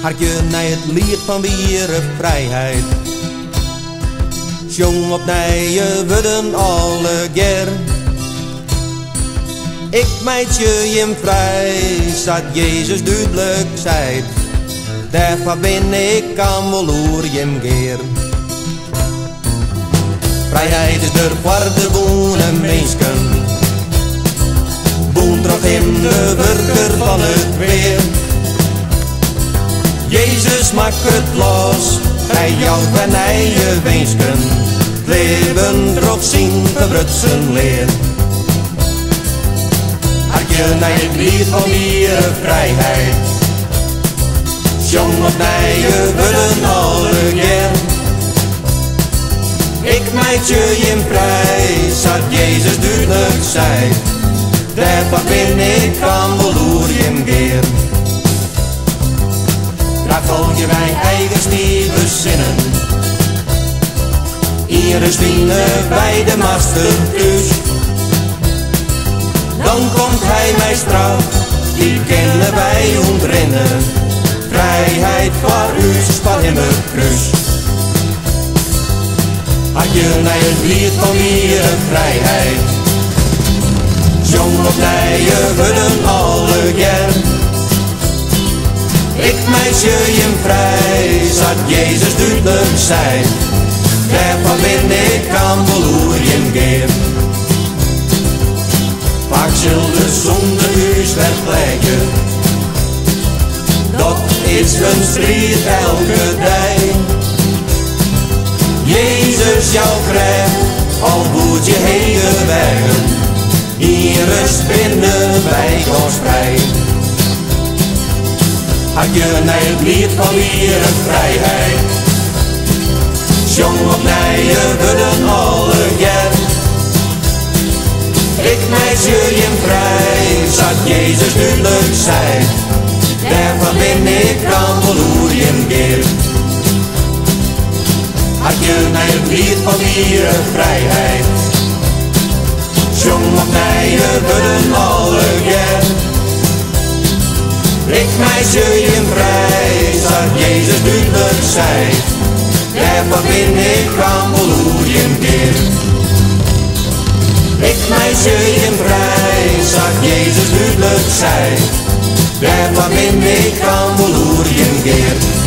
Hartje naar het lied van wieren vrijheid. Jong op nije worden alle ger. Ik meidje hem vrij, zat Jezus duidelijk zei. Daarvan ben ik aan wel oer hem geer. Vrijheid is de kwarte boene mensken. Boen trok hem de werker van het weer. Jezus maakt het los, hij jouwt van je wensken. Leven trok zien verbrutsen leer. Hartje naar het lied van wieren vrijheid. Jong op nije willen alle keer. Ik meidje hem vrij, zat Jezus duidelijk zei. Daarvan ben ik aan beloer hem geer. Daar volg je mijn eigen stier bezinnen. Iedere stienen bij de master thuis. Dan komt hij mij straf, die kennen wij ontrennen. Vrijheid voor u, spar hem het kruis. Had je naar het lied van wieren vrijheid. Jong op nije willen alle ger. Ik meisje hem vrij, zat Jezus duidelijk zei. Daarvan ben ik aan beloer hem geer. Vaak zul de zonde huis wegleggen. Dat is een strijd elke dag. Jezus jou krijgt, al moet je heen wegen. Hier is binnen wij ons vrij. Had je naar het lied van wieren vrijheid. Jong op nije willen alle ger. Ik meisje hem vrij, zat Jezus duidelijk zei. Daarvan ben ik aan beloer hem geer. Had je naar het lied van wieren vrijheid. Jong op nije willen alle ger. Ik meisje hem vrij, zat Jezus duidelijk zei. Daarvan ben ik aan beloer hem geer. Ik meisje hem vrij, zat Jezus duidelijk zei. Daarvan ben ik aan beloer hem geer.